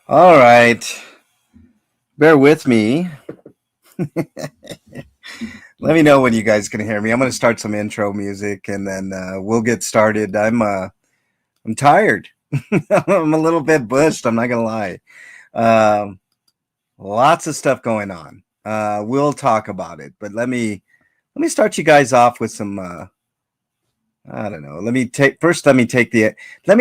All right. Bear with me. Let me know when you guys can hear me. I'm going to start some intro music and then we'll get started. I'm tired. I'm a little bit bushed, I'm not going to lie. Um, Lots of stuff going on. We'll talk about it, but let me start you guys off with some I don't know. Let me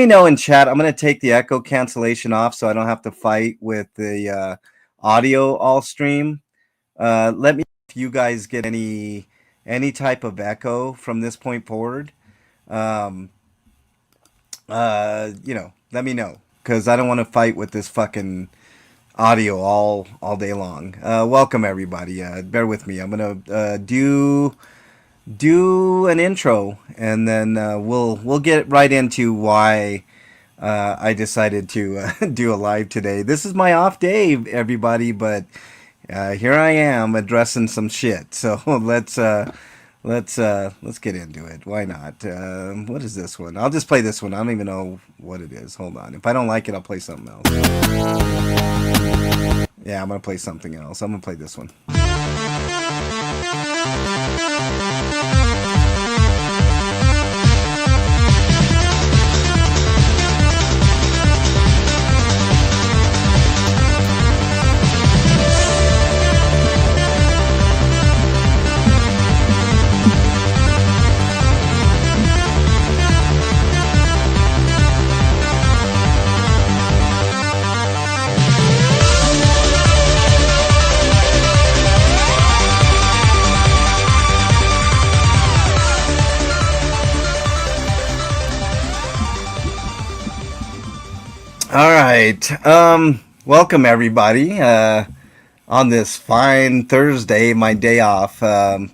know in chat. I'm going to take the echo cancellation off so I don't have to fight with the audio all stream. Let me know if you guys get any type of echo from this point forward. Um, Let me know because I don't want to fight with this fucking audio all day long. Welcome everybody. Bear with me. I'm gonna do an intro and then we'll get right into why I decided to do a live today. This is my off day, everybody, but here I am addressing some shit. So let's get into it. Why not? What is this one? I'll just play this one. I don't even know what it is. Hold on. If I don't like it, I'll play something else. Yeah, I'm gonna play something else. I'm gonna play this one. All right. Welcome everybody. On this fine Thursday, my day off. Like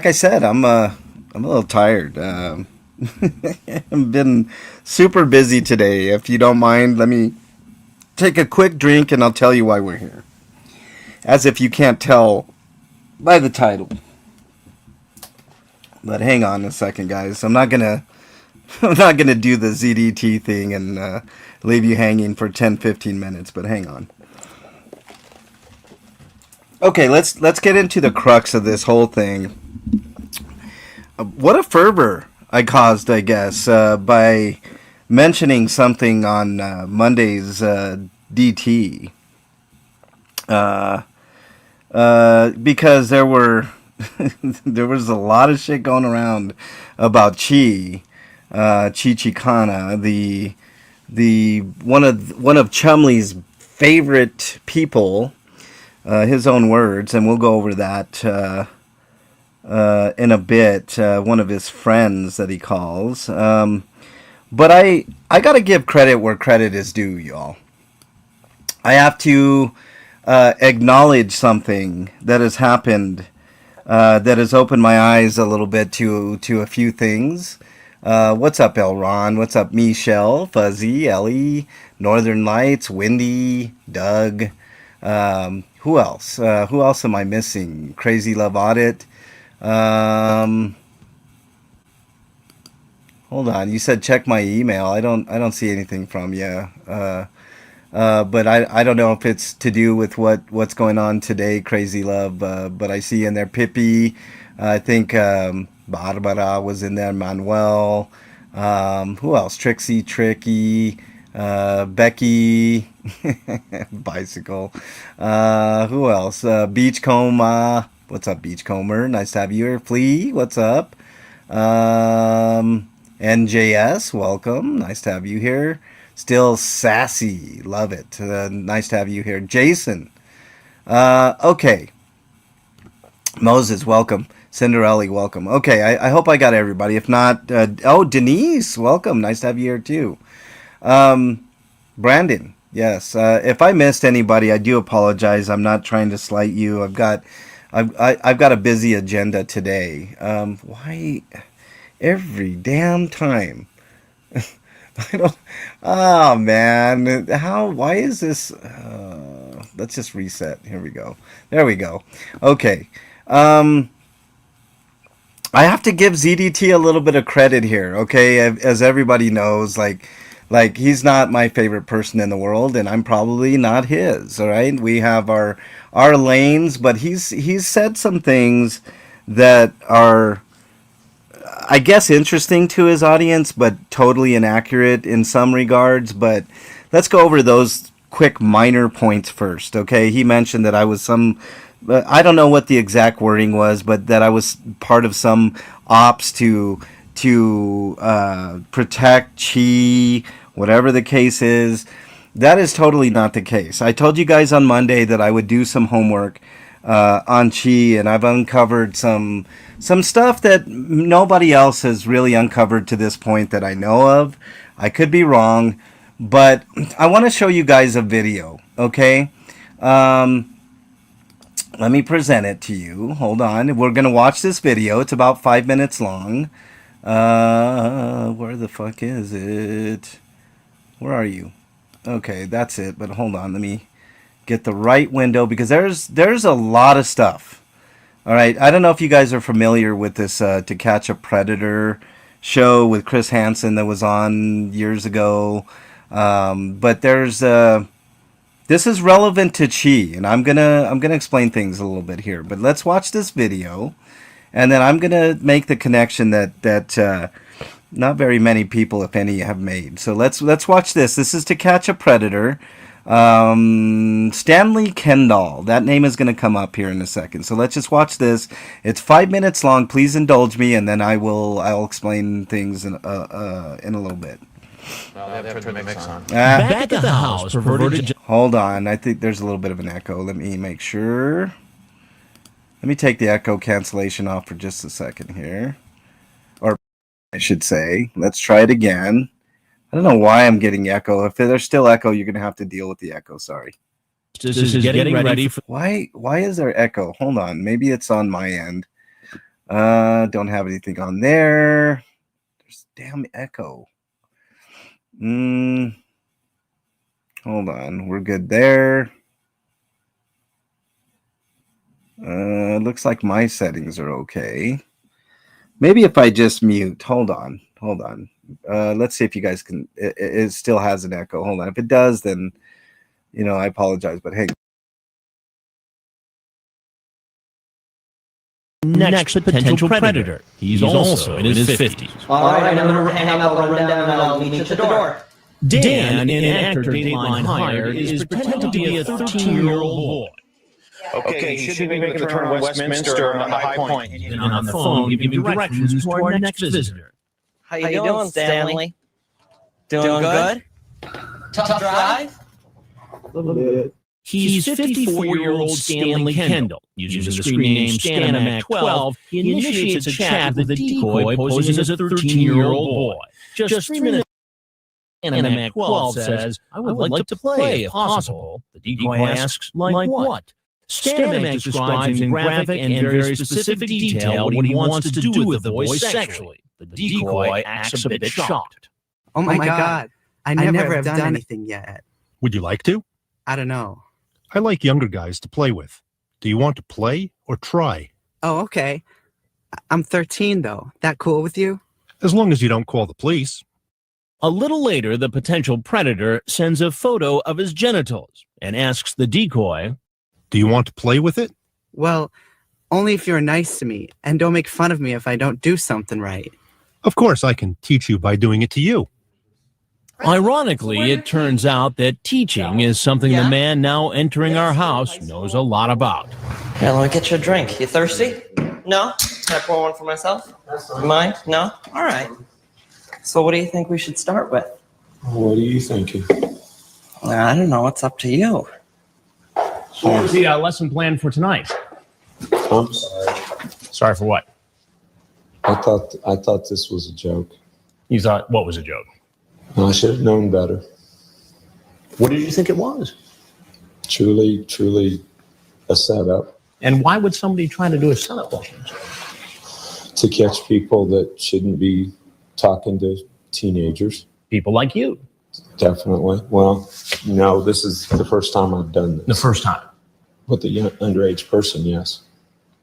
I said, I'm a little tired. I've been super busy today. If you don't mind, let me take a quick drink and I'll tell you why we're here. As if you can't tell by the title. But hang on a second, guys. I'm not gonna do the ZDT thing and leave you hanging for 10-15 minutes. But hang on. Okay, let's get into the crux of this whole thing. What a fervor I caused, I guess, by mentioning something on Monday's DT. Uh, because there was a lot of shit going around about Chi-Chi Kana, the one of Chumley's favorite people, his own words, and we'll go over that in a bit. One of his friends that he calls, but I gotta give credit where credit is due, y'all. I have to acknowledge something that has happened that has opened my eyes a little bit to a few things. What's up, Elron? What's up, Michelle, Fuzzy, Ellie, Northern Lights, Windy, Doug? Who else? Who else am I missing? Crazy Love Audit. Um, Hold on. You said check my email. I don't see anything from you. But I don't know if it's to do with what's going on today, Crazy Love. But I see in there Pippi. I think Barbara was in there. Manuel. Who else? Trixie, Tricky, Becky, Bicycle. Who else? Beachcomber. What's up, Beachcomber? Nice to have you here. Flea. What's up? NJS, welcome. Nice to have you here. Still sassy. Love it. Nice to have you here. Jason. Okay. Moses, welcome. Cinderella, welcome. Okay, I hope I got everybody. If not, Denise, welcome. Nice to have you here too. Brandon, yes. If I missed anybody, I do apologize. I'm not trying to slight you. I've got a busy agenda today. Why every damn time? I don't. Oh man, how? Why is this? Let's just reset. Here we go. There we go. Okay. Um, I have to give ZDT a little bit of credit here. Okay, as everybody knows, like Like, he's not my favorite person in the world, and I'm probably not his. All right, we have our lanes, but he's said some things that are, I guess, interesting to his audience, but totally inaccurate in some regards. But let's go over those quick minor points first. Okay, he mentioned that I was some, I don't know what the exact wording was, but that I was part of some ops to protect Chi, whatever the case is. That is totally not the case. I told you guys on Monday that I would do some homework on Chi, and I've uncovered some stuff that nobody else has really uncovered to this point that I know of. I could be wrong, but I want to show you guys a video. Okay, let me present it to you. Hold on. We're gonna watch this video. It's about 5 minutes long. Where the fuck is it? Where are you? Okay, that's it. But hold on, let me get the right window because there's a lot of stuff. All right, I don't know if you guys are familiar with this To Catch a Predator show with Chris Hansen that was on years ago, but there's this is relevant to Chi, and I'm gonna explain things a little bit here. But let's watch this video, and then I'm gonna make the connection that not very many people, if any, have made. So let's watch this. This is To Catch a Predator. Stanley Kendall. That name is going to come up here in a second. So let's just watch this. It's 5 minutes long. Please indulge me, and then I'll explain things in a little bit. Well, they have turned the mix on. Back at the house, perverted. Hold on. I think there's a little bit of an echo. Let me make sure. Let me take the echo cancellation off for just a second here. Or I should say, let's try it again. I don't know why I'm getting echo. If there's still echo, you're going to have to deal with the echo. Sorry. This is getting ready for. Why is there echo? Hold on. Maybe it's on my end. Don't have anything on there. There's damn echo. Hold on. We're good there. Looks like my settings are okay. Maybe if I just mute. Hold on. Let's see if you guys can. It still has an echo. Hold on. If it does, then I apologize. But hey, Next potential predator. He's also in his 50s. All right, I'm going to hang out the rundown and I'll meet you at the door. Dan, in actor Dateline Hired, is pretending to be a 13-year-old boy. Okay, you should be making the turn to Westminster on the High Point. And on the phone, giving directions to our next visitor. How you doing, Stanley? Doing good? Tough drive? A little bit. He's 54-year-old Stanley Kendall. Using the screen name Stanamac12, he initiates a chat with a decoy posing as a 13-year-old boy. Just 3 minutes. Stanamac12 says, I would like to play if possible. The decoy asks, like what? Stanamac describes in graphic and very specific detail what he wants to do with the boy sexually. The decoy acts a bit shocked. Oh my God. I never have done anything yet. Would you like to? I don't know. I like younger guys to play with. Do you want to play or try? Oh, okay. I'm 13, though. That cool with you? As long as you don't call the police. A little later, the potential predator sends a photo of his genitals and asks the decoy, Do you want to play with it? Well, only if you're nice to me, and don't make fun of me if I don't do something right. Of course, I can teach you by doing it to you. Ironically, it turns out that teaching is something the man now entering our house knows a lot about. Here, let me get you a drink. You thirsty? No? Can I pour one for myself? You mind? No? All right. So what do you think we should start with? What are you thinking? I don't know. It's up to you. What was the lesson plan for tonight? I'm sorry. Sorry for what? I thought this was a joke. You thought what was a joke? I should have known better. What did you think it was? Truly a setup. And why would somebody try to do a setup like this? To catch people that shouldn't be talking to teenagers. People like you. Definitely. Well, no, this is the first time I've done this. The first time. With a young, underage person, yes.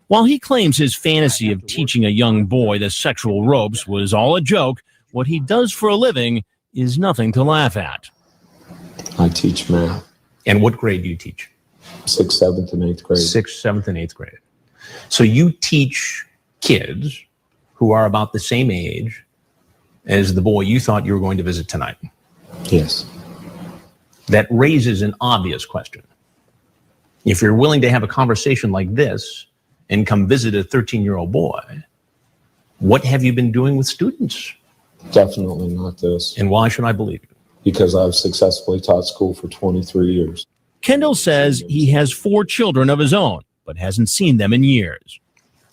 While he claims his fantasy of teaching a young boy the sexual ropes was all a joke, what he does for a living is nothing to laugh at. I teach math. And what grade do you teach? 6th, 7th, and 8th grade. 6th, 7th, and 8th grade. So you teach kids who are about the same age as the boy you thought you were going to visit tonight. Yes. That raises an obvious question. If you're willing to have a conversation like this and come visit a 13-year-old boy, what have you been doing with students? Definitely not this. And why should I believe you? Because I've successfully taught school for 23 years. Kendall says he has 4 children of his own, but hasn't seen them in years.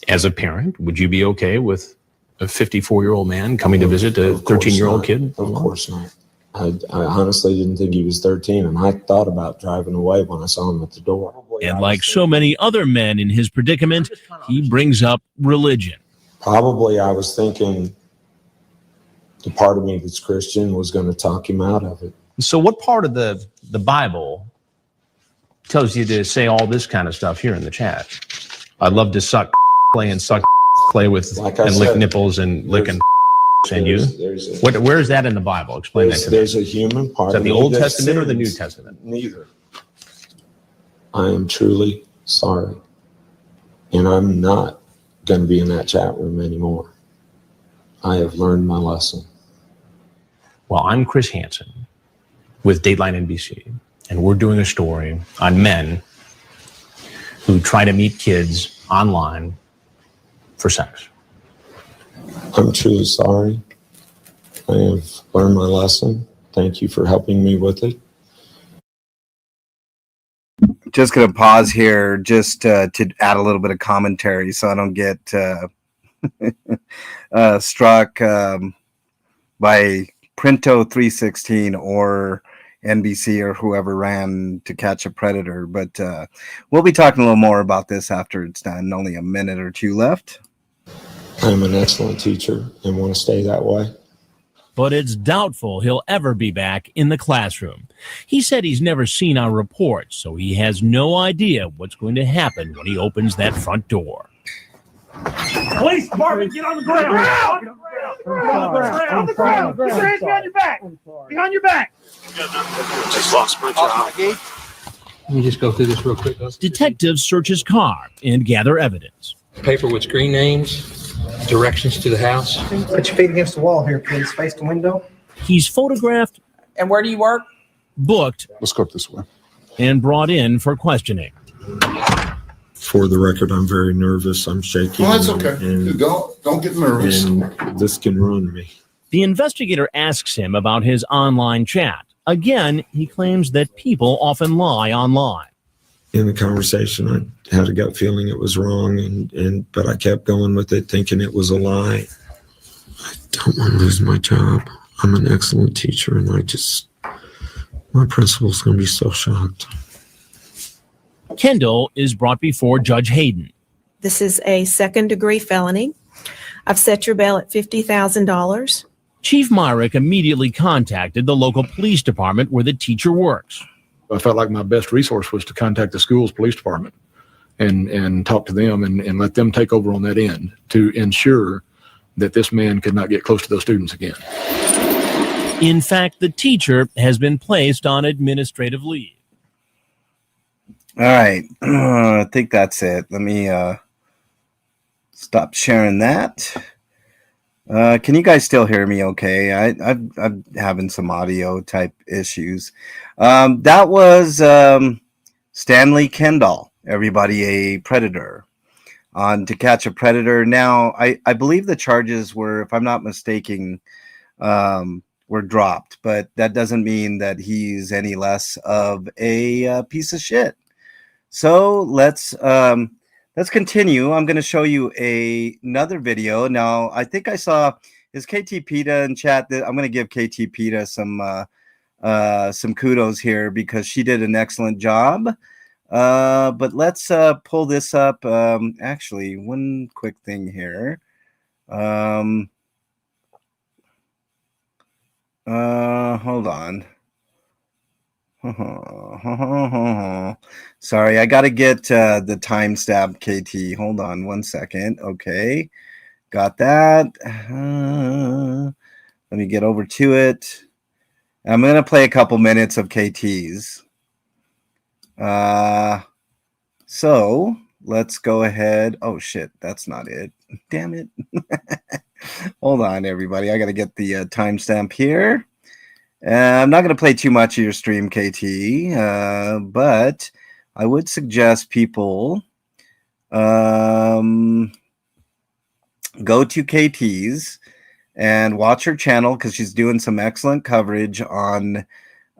As a parent, would you be okay with a 54-year-old man coming to visit a 13-year-old kid? Of course not. I honestly didn't think he was 13, and I thought about driving away when I saw him at the door. And like so many other men in his predicament, he brings up religion. Probably I was thinking the part of me that's Christian was going to talk him out of it. So what part of the Bible tells you to say all this kind of stuff here in the chat? I'd love to suck play and suck play with Like I and said, lick nipples and licking and you. Where is that in the Bible? Explain that to me. There's a human part. Is that of the me Old that Testament or the New sins. Testament? Neither. I am truly sorry. And I'm not going to be in that chat room anymore. I have learned my lesson. Well, I'm Chris Hansen with Dateline NBC, and we're doing a story on men who try to meet kids online for sex. I'm truly sorry. I have learned my lesson. Thank you for helping me with it. Just going to pause here just to add a little bit of commentary so I don't get struck by Printo 316 or NBC or whoever ran To Catch a Predator. But we'll be talking a little more about this after it's done. Only a minute or two left. I'm an excellent teacher and want to stay that way. But it's doubtful he'll ever be back in the classroom. He said he's never seen our reports, so he has no idea what's going to happen when he opens that front door. Police department, get on the ground! Get on the ground! Put your hands behind your back! Behind your back! Just lost my job. Let me just go through this real quick. Detectives search his car and gather evidence. Paper with screen names, directions to the house. Put your feet against the wall here, please. Face the window. He's photographed. And where do you work? Booked. Let's go this way. And brought in for questioning. For the record, I'm very nervous. I'm shaking. Well, that's okay. Don't get nervous. And this can ruin me. The investigator asks him about his online chat. Again, he claims that people often lie online. In the conversation, I had a gut feeling it was wrong, but I kept going with it, thinking it was a lie. I don't want to lose my job. I'm an excellent teacher, and my principal's going to be so shocked. Kendall is brought before Judge Hayden. This is a second-degree felony. I've set your bail at $50,000. Chief Myrick immediately contacted the local police department where the teacher works. I felt like my best resource was to contact the school's police department and talk to them and let them take over on that end to ensure that this man could not get close to those students again. In fact, the teacher has been placed on administrative leave. All right. I think that's it. Let me stop sharing that. Can you guys still hear me okay? I'm having some audio type issues. That was Stanley Kendall, everybody a predator, on To Catch a Predator. Now, I believe the charges were, if I'm not mistaken, were dropped, but that doesn't mean that he's any less of a piece of shit. So let's continue. I'm going to show you another video. Now, I think I saw, is KT PETA in chat? I'm going to give KT PETA some kudos here because she did an excellent job. But let's pull this up. Actually, one quick thing here. Hold on. Sorry, I got to get the timestamp, KT. Hold on 1 second. Okay, got that. Let me get over to it. I'm going to play a couple minutes of KT's. So let's go ahead. Oh, shit. That's not it. Damn it. Hold on, everybody. I got to get the timestamp here. I'm not going to play too much of your stream, KT, but I would suggest people go to KT's and watch her channel because she's doing some excellent coverage on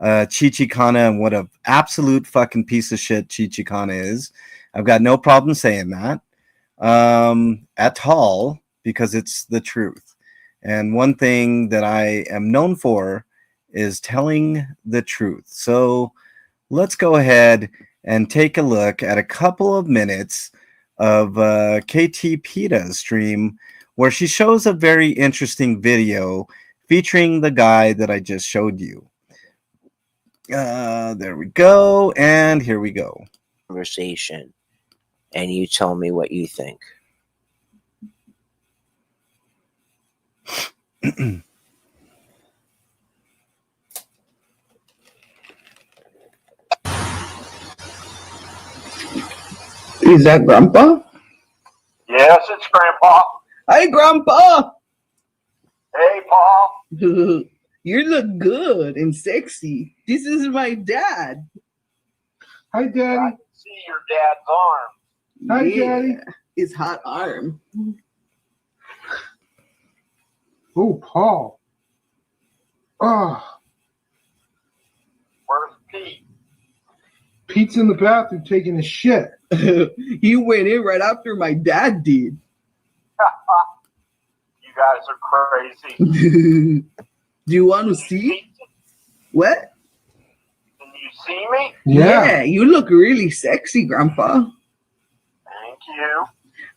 Chi-Chi Kana and what an absolute fucking piece of shit Chi-Chi Kana is. I've got no problem saying that at all because it's the truth. And one thing that I am known for is telling the truth. So let's go ahead and take a look at a couple of minutes of KT Peta's stream where she shows a very interesting video featuring the guy that I just showed you. There we go. And here we go. Conversation. And you tell me what you think. Is that Grandpa? Yes, it's Grandpa. Hi, Grandpa. Hey, Paul. You look good and sexy. This is my dad. Hi, Daddy. I can see your dad's arm. Hi, Daddy. His hot arm. Oh, Paul. Oh. Where's Pete? Pete's in the bathroom taking a shit. He went in right after my dad did. You guys are crazy. Do you want to see? What? Can you see me? Yeah, you look really sexy, Grandpa. Thank you.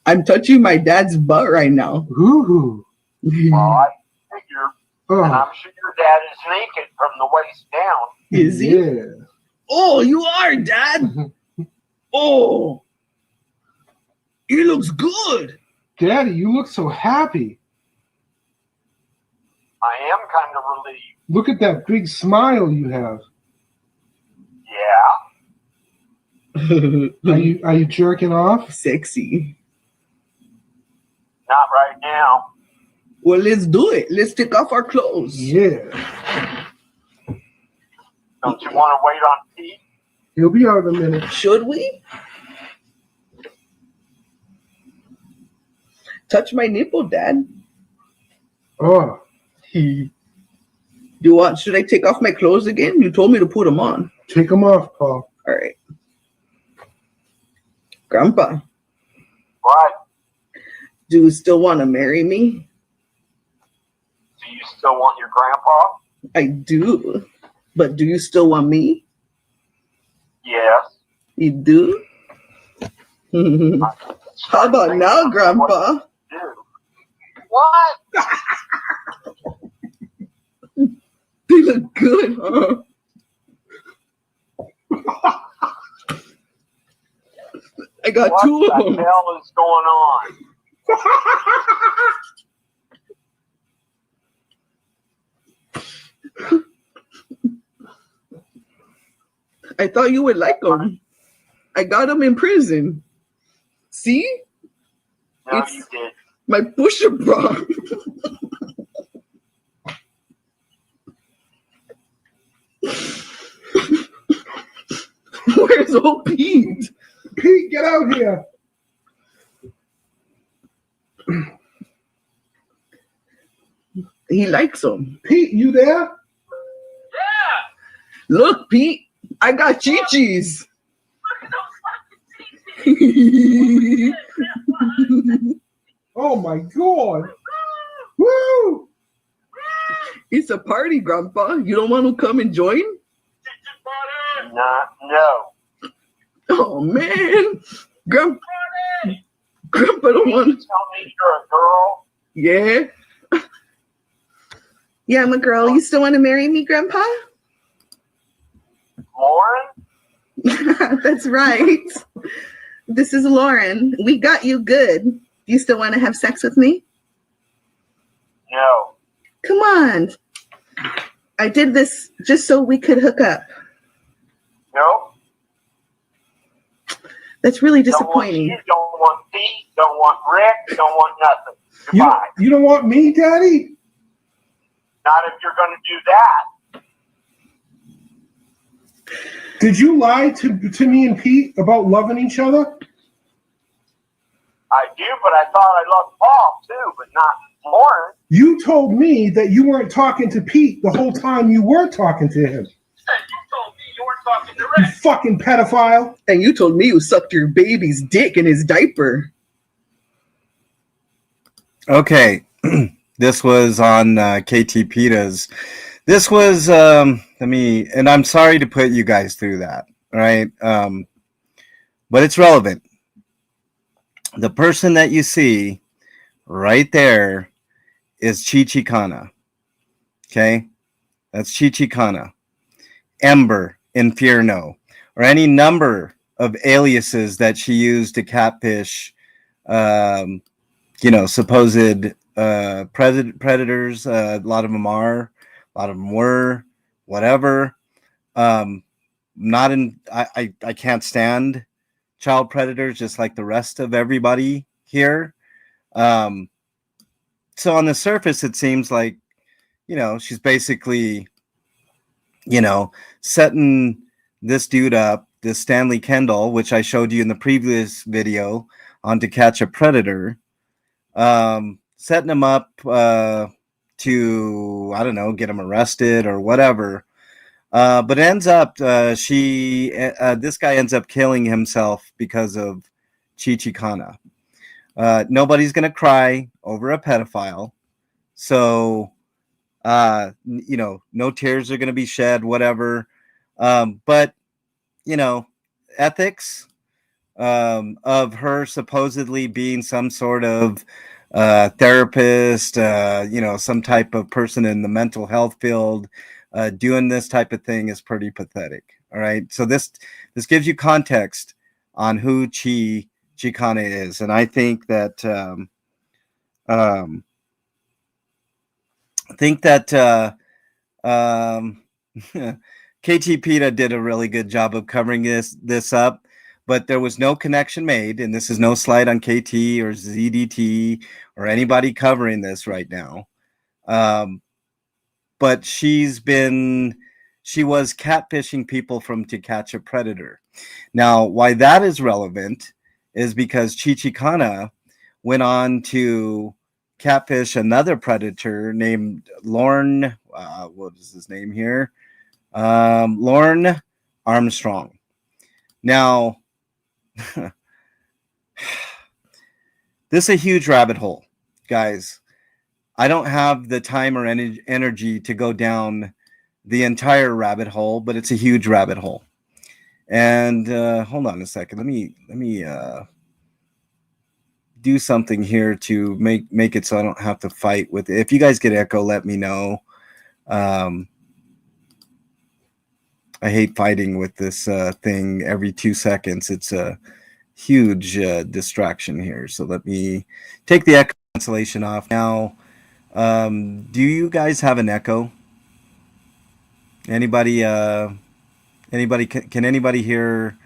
I'm touching my dad's butt right now. Ooh. Well, I figure. And I'm sure your dad is naked from the waist down. Is he? Yeah. Oh, you are, Dad. Oh, he looks good. Daddy, you look so happy. I am kind of relieved. Look at that big smile you have. Yeah. Are you jerking off? Sexy. Not right now. Well, let's do it. Let's take off our clothes. Yeah. Don't you want to wait on Pete? He'll be out in a minute. Should we? Touch my nipple, Dad. Oh. Should I take off my clothes again? You told me to put them on. Take them off, Paul. All right. Grandpa. What? Do you still want to marry me? Do you still want your grandpa? I do. But do you still want me? Yes. You do? How about now, Grandpa? What? They look good, huh? I got two of them. What the hell is going on? I thought you would like them. I got them in prison. See? No, it's you did. My push-up bra. Where's old Pete? Pete, get out here. He likes them. Pete, you there? Yeah. Look, Pete, I got Chi-Chi's. Oh my God. Woo! It's a party, Grandpa. You don't want to come and join? No. Oh, man. Grandpa don't want to. Tell me you're a girl? Yeah. Yeah, I'm a girl. You still want to marry me, Grandpa? Lauren? That's right. This is Lauren. We got you good. Do you still want to have sex with me? No. Come on. I did this just so we could hook up. No. That's really disappointing. Don't want Pete, don't want Rick, don't want nothing. You, Goodbye. you don't want me, Daddy? Not if you're going to do that. Did you lie to me and Pete about loving each other? I do, but I thought I loved Paul too, but not Lauren. You told me that you weren't talking to Pete the whole time you were talking to him. You told me you weren't talking to You Rick. fucking pedophile. And you told me you sucked your baby's dick in his diaper. Okay, this was on KT Pita's. This was and I'm sorry to put you guys through that, right? But it's relevant. The person that you see right there is Chi-Chi Kana. Okay, that's Chi-Chi Kana. Ember, Inferno, or any number of aliases that she used to catfish, supposed predators. A lot of them are, a lot of them were, whatever. I can't stand child predators, just like the rest of everybody here. So on the surface, it seems like, she's basically, setting this dude up, this Stanley Kendall, which I showed you in the previous video on To Catch a Predator, setting him up to, I don't know, get him arrested or whatever. But ends up, this guy ends up killing himself because of Chi-Chi Kana. Nobody's going to cry over a pedophile. So, no tears are going to be shed, whatever. But, ethics of her supposedly being some sort of therapist, some type of person in the mental health field, doing this type of thing is pretty pathetic. All right. So this gives you context on who Chi-Chi Kana is. And I think that, KT Pita did a really good job of covering this up, but there was no connection made, and this is no slight on KT or ZDT or anybody covering this right now. But she was catfishing people from To Catch a Predator. Now, why that is relevant is because Chi-Chi Kana went on to catfish another predator named Lorne. What is his name here? Lorne Armstrong. Now, this is a huge rabbit hole, guys. I don't have the time or energy to go down the entire rabbit hole, but it's a huge rabbit hole. And hold on a second. Let me do something here to make it so I don't have to fight with it. If you guys get echo, let me know. I hate fighting with this thing every 2 seconds. It's a huge distraction here. So let me take the echo cancellation off now. Do you guys have an echo? Anybody? Can anybody hear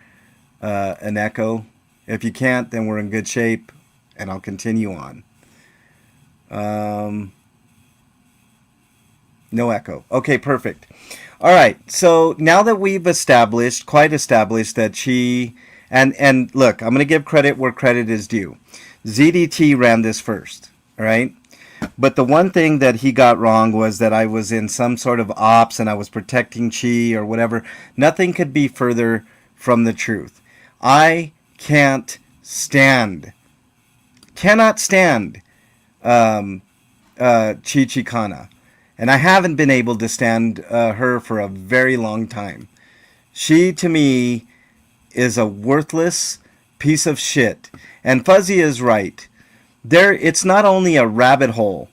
an echo? If you can't, then we're in good shape, and I'll continue on. No echo. Okay, perfect. All right. So now that we've established that she and look, I'm going to give credit where credit is due. ZDT ran this first. All right. But the one thing that he got wrong was that I was in some sort of ops and I was protecting Chi or whatever. Nothing could be further from the truth. I cannot stand Chi-Chi Kana. And I haven't been able to stand her for a very long time. She, to me, is a worthless piece of shit. And Fuzzy is right. It's not only a rabbit hole,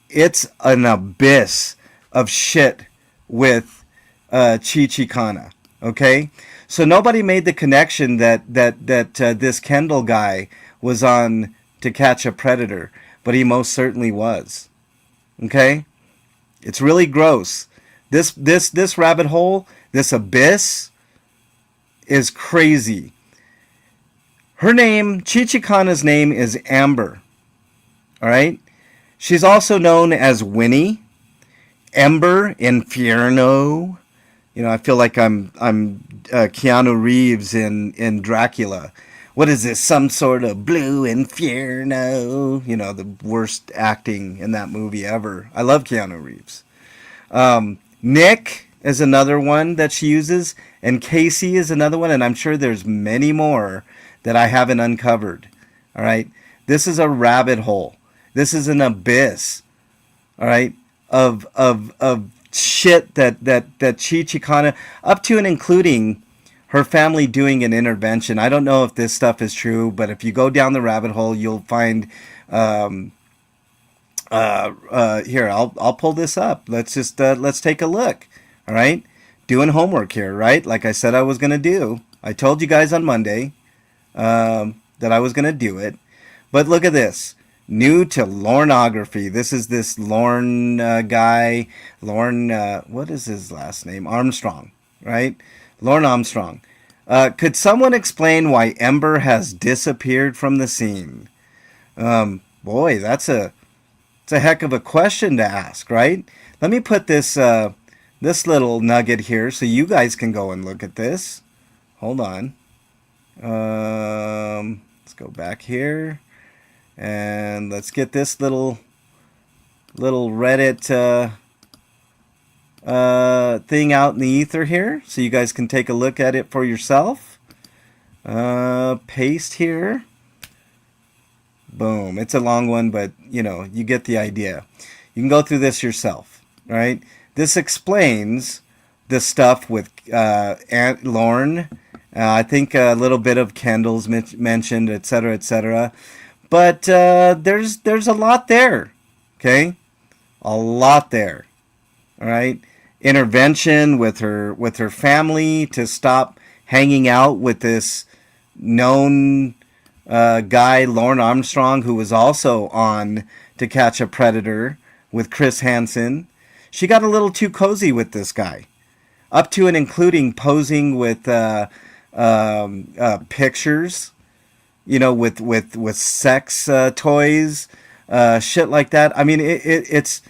it's an abyss of shit with Chi-Chi Kana. Okay? So nobody made the connection that this Kendall guy was on To Catch a Predator, but he most certainly was. Okay? It's really gross This rabbit hole, this abyss is crazy. Her name, Chi-Chi Kana's name is Amber. All right? She's also known as Winnie, Ember, Inferno. You know, I feel like I'm Keanu Reeves in Dracula. What is this? Some sort of blue inferno? You know, the worst acting in that movie ever. I love Keanu Reeves. Nick is another one that she uses, and Casey is another one, and I'm sure there's many more that I haven't uncovered. All right, this is a rabbit hole. This is an abyss. All right, of shit that Chi-Chi Kana, up to and including her family doing an intervention. I don't know if this stuff is true, but if you go down the rabbit hole, you'll find. Here, I'll pull this up. Let's take a look. All right, doing homework here, right? Like I said I was gonna do. I told you guys on Monday that I was gonna do it, but look at this. New to Lornography. This is this Lorne guy. Lorne, what is his last name? Armstrong, right? Lorne Armstrong. Could someone explain why Ember has disappeared from the scene? Boy, it's a heck of a question to ask, right? Let me put this this little nugget here so you guys can go and look at this. Hold on. Let's go back here. And let's get this little Reddit thing out in the ether here so you guys can take a look at it for yourself. Paste here. Boom. It's a long one, but you know, you get the idea. You can go through this yourself, right? This explains the stuff with Aunt Lorne. I think a little bit of Kendall's mentioned, etc., etc. But there's a lot there, okay? A lot there, all right? Intervention with her family to stop hanging out with this known guy, Lorne Armstrong, who was also on To Catch a Predator with Chris Hansen. She got a little too cozy with this guy, up to and including posing with pictures, you know, with sex toys, shit like that. I mean, it's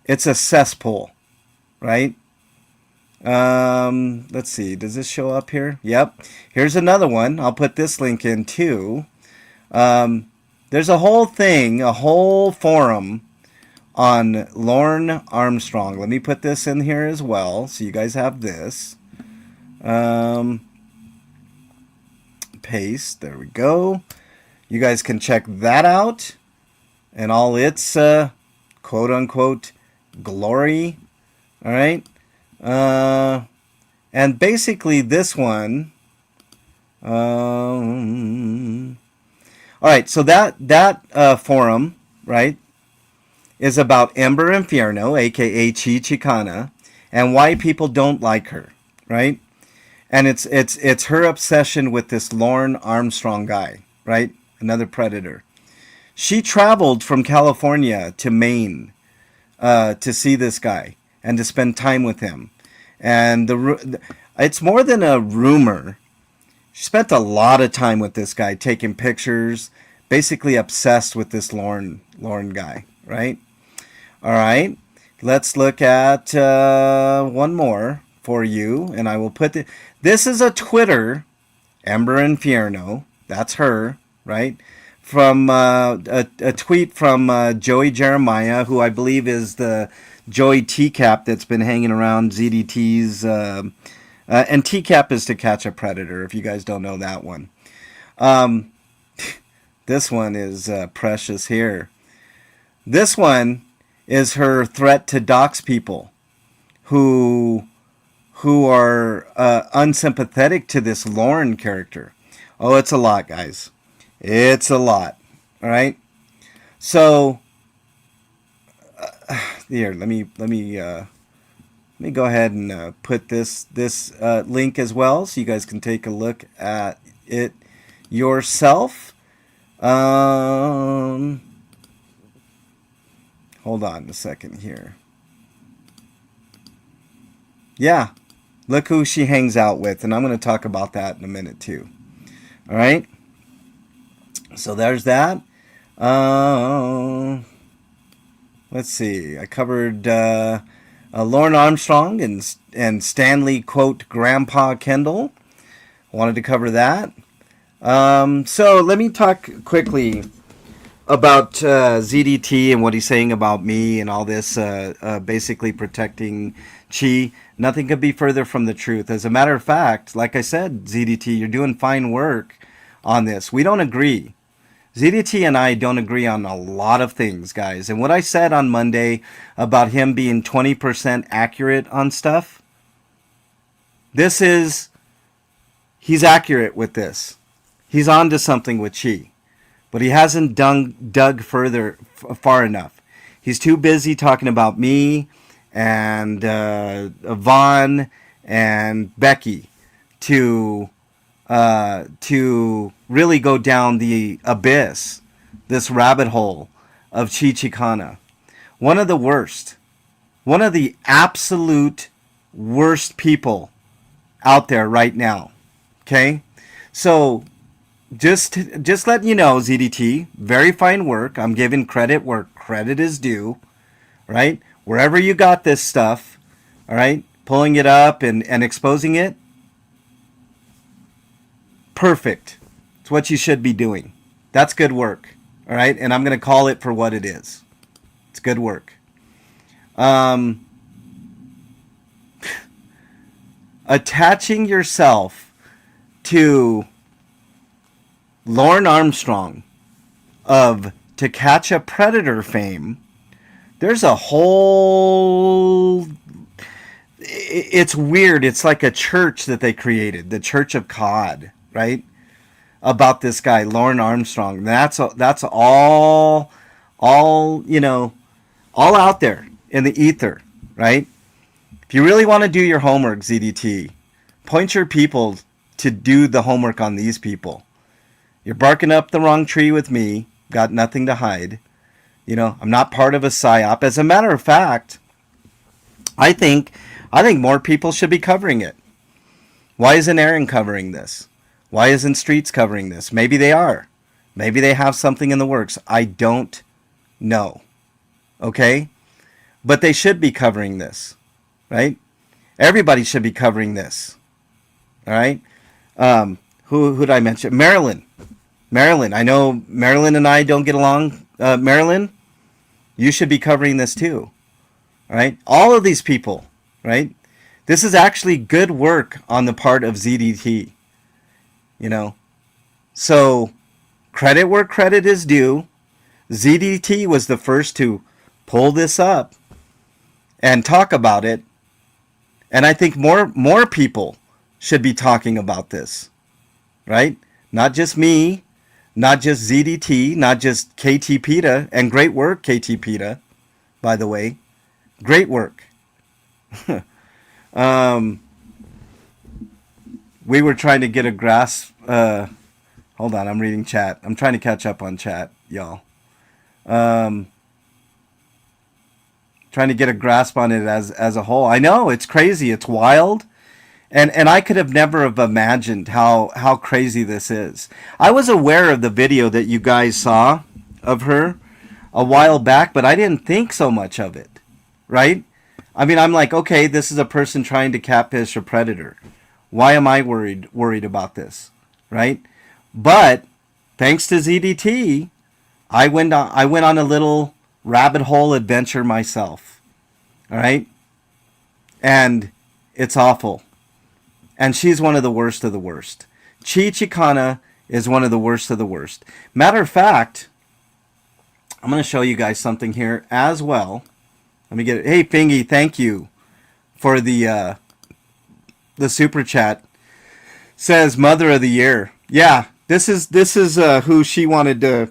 a cesspool, right? Let's see. Does this show up here? Yep. Here's another one. I'll put this link in too. There's a whole thing, a whole forum on Lorne Armstrong. Let me put this in here as well, so you guys have this. Paste. There we go. You guys can check that out and all its quote unquote glory. All right. And basically this one. All right. So that forum, right, is about Ember Inferno, aka Chi-Chi Kana, and why people don't like her, right? And it's her obsession with this Lorne Armstrong guy, right? Another predator. She traveled from California to Maine to see this guy and to spend time with him. And it's more than a rumor. She spent a lot of time with this guy, taking pictures, basically obsessed with this Lorne guy, right? All right, let's look at one more for you, and I will put this is a Twitter, Ember Inferno. That's her, right? From a tweet from Joey Jeremiah, who I believe is the Joey TCAP that's been hanging around ZDT's, and TCAP is To Catch a Predator, if you guys don't know that one. This one is precious here. This one is her threat to dox people who are unsympathetic to this Lorne character. Oh, it's a lot, guys. It's a lot. All right. So here, let me go ahead and put this link as well, so you guys can take a look at it yourself. Hold on a second here. Yeah. Look who she hangs out with. And I'm going to talk about that in a minute too. All right. So there's that. Let's see. I covered Lauren Armstrong and Stanley, quote, Grandpa Kendall. Wanted to cover that. So let me talk quickly about ZDT and what he's saying about me and all this, basically protecting Chi. Nothing could be further from the truth. As a matter of fact, like I said, ZDT, you're doing fine work on this. We don't agree. ZDT and I don't agree on a lot of things, guys. And what I said on Monday about him being 20% accurate on stuff, he's accurate with this. He's on to something with Chi. But he hasn't dug far enough. He's too busy talking about me and Vaughn and Becky to really go down the abyss, this rabbit hole of Chi-Chi Kana. One of the absolute worst people out there right now. Okay? So just letting you know, ZDT, very fine work. I'm giving credit where credit is due, right? Wherever you got this stuff, all right, pulling it up and exposing it, perfect. It's what you should be doing. That's good work, all right? And I'm going to call it for what it is. It's good work. Attaching yourself to Lauren Armstrong of To Catch a Predator fame, there's a whole... It's weird. It's like a church that they created, the Church of God, right? About this guy, Lauren Armstrong. That's all you know, all out there in the ether, right? If you really want to do your homework, ZDT, point your people to do the homework on these people. You're barking up the wrong tree with me. Got nothing to hide. You know, I'm not part of a psyop. As a matter of fact, I think more people should be covering it. Why isn't Aaron covering this? Why isn't Streets covering this? Maybe they are. Maybe they have something in the works. I don't know. Okay? But they should be covering this. Right? Everybody should be covering this. All right? Who did I mention? Marilyn. I know Marilyn and I don't get along. Marilyn, you should be covering this too. All right? All of these people, right? This is actually good work on the part of ZDT. You know? So, credit where credit is due. ZDT was the first to pull this up and talk about it. And I think more people should be talking about this. Right? Not just me, not just ZDT, not just KT PETA, and great work, KT PETA, by the way. Great work. We were trying to get a grasp. Hold on, I'm reading chat. I'm trying to catch up on chat, y'all. Trying to get a grasp on it as a whole. I know, it's crazy. It's wild. And I could have never have imagined how crazy this is. I was aware of the video that you guys saw of her a while back, but I didn't think so much of it, right? I mean, I'm like, okay, this is a person trying to catfish a predator. Why am I worried about this, right? But thanks to ZDT, I went on a little rabbit hole adventure myself, all right? And it's awful. And she's one of the worst of the worst. Chi-Chi Kana is one of the worst of the worst. Matter of fact, I'm going to show you guys something here as well. Let me get it. Hey, Fingy, thank you for the super chat. Says Mother of the Year. Yeah, this is who she wanted to.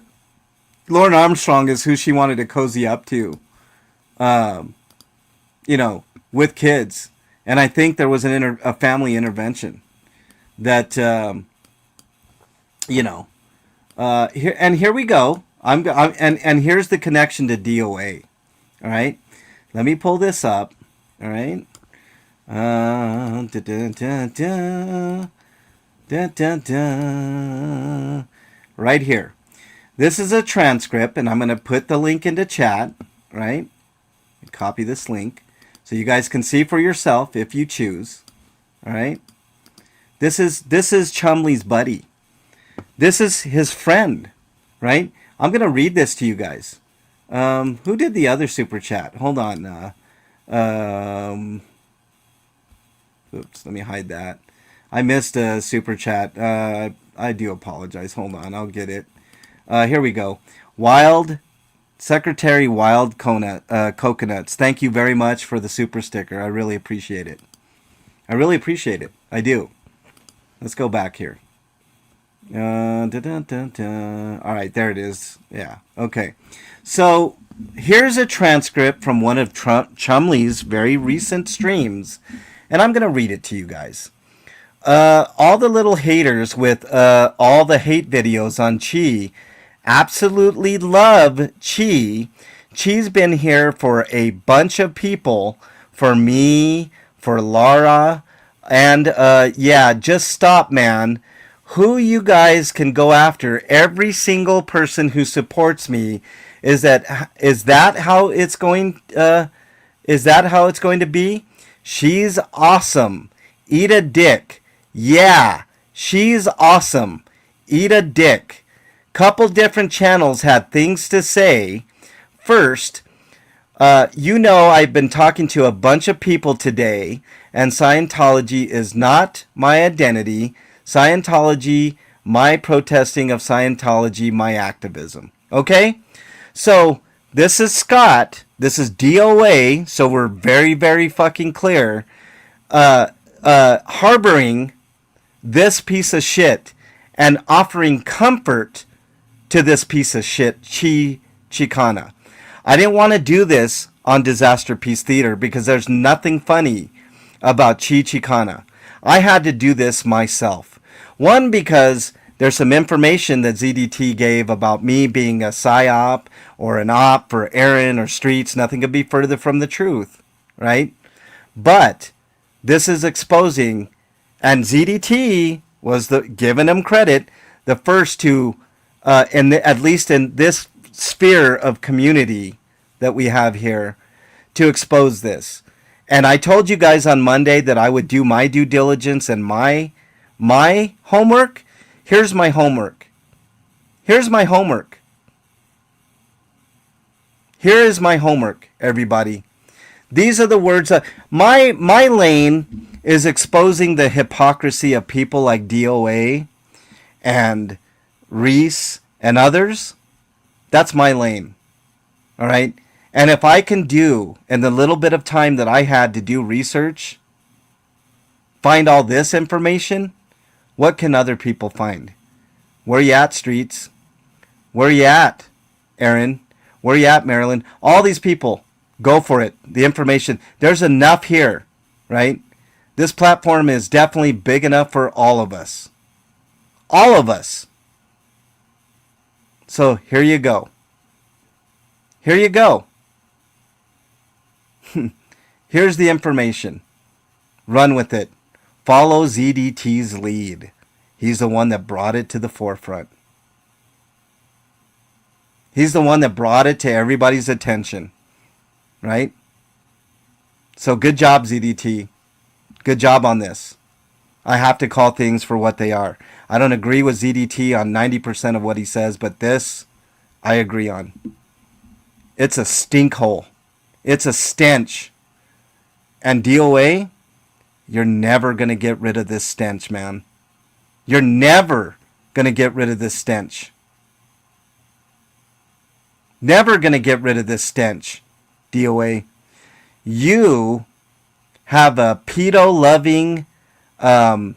Lauren Armstrong is who she wanted to cozy up to. You know, with kids. And I think there was a family intervention that, you know, here we go. And here's the connection to DOA. All right. Let me pull this up. All right. Da, da, da, da, da, da, da. Right here. This is a transcript, and I'm going to put the link into chat, right? Copy this link so you guys can see for yourself if you choose. All right. This is Chumley's buddy. This is his friend, right? I'm going to read this to you guys. Who did the other super chat? Hold on. Oops, let me hide that. I missed a super chat. I do apologize. Hold on, I'll get it. Here we go. Secretary Wild Coconuts. Thank you very much for the super sticker. I really appreciate it. I really appreciate it. I do. Let's go back here. All right, there it is. Yeah, okay. So here's a transcript from one of Chumley's very recent streams, and I'm going to read it to you guys. All the little haters with all the hate videos on Chee absolutely love Chee. Chee's been here for a bunch of people, for me, for Laura, and yeah, just stop, man. Who you guys can go after? Every single person who supports me. Is that how it's going? Is that how it's going to be? She's awesome. Eat a dick. Yeah, she's awesome. Eat a dick. Couple different channels had things to say. First, I've been talking to a bunch of people today, and Scientology is not my identity. Scientology, my protesting of Scientology, my activism. Okay? So, this is Scott. This is DOA, so we're very, very fucking clear. Harboring this piece of shit and offering comfort to this piece of shit, Chi-Chi Kana. I didn't want to do this on Disaster Peace Theater because there's nothing funny about Chi-Chi Kana. I had to do this myself. One, because there's some information that ZDT gave about me being a psyop or an op for Aaron or Streets. Nothing could be further from the truth, right? But this is exposing, and ZDT was giving him credit, the first to, at least in this sphere of community that we have here, to expose this. And I told you guys on Monday that I would do my due diligence and my homework. Here's my homework. Here's my homework. Here is my homework, everybody. These are the words. My lane is exposing the hypocrisy of people like DOA and Reese and others. That's my lane. All right? And if I can do, in the little bit of time that I had to do research, find all this information, what can other people find? Where you at, Streets? Where you at, Aaron? Where you at, Marilyn? All these people, go for it. The information, there's enough here, right? This platform is definitely big enough for all of us. All of us. So here you go. Here you go. Here's the information. Run with it. Follow ZDT's lead. He's the one that brought it to the forefront. He's the one that brought it to everybody's attention. Right? So good job, ZDT. Good job on this. I have to call things for what they are. I don't agree with ZDT on 90% of what he says, but this I agree on. It's a stink hole. It's a stench. And DOA, you're never going to get rid of this stench, man. You're never going to get rid of this stench. Never going to get rid of this stench, DOA. You have a pedo-loving friend,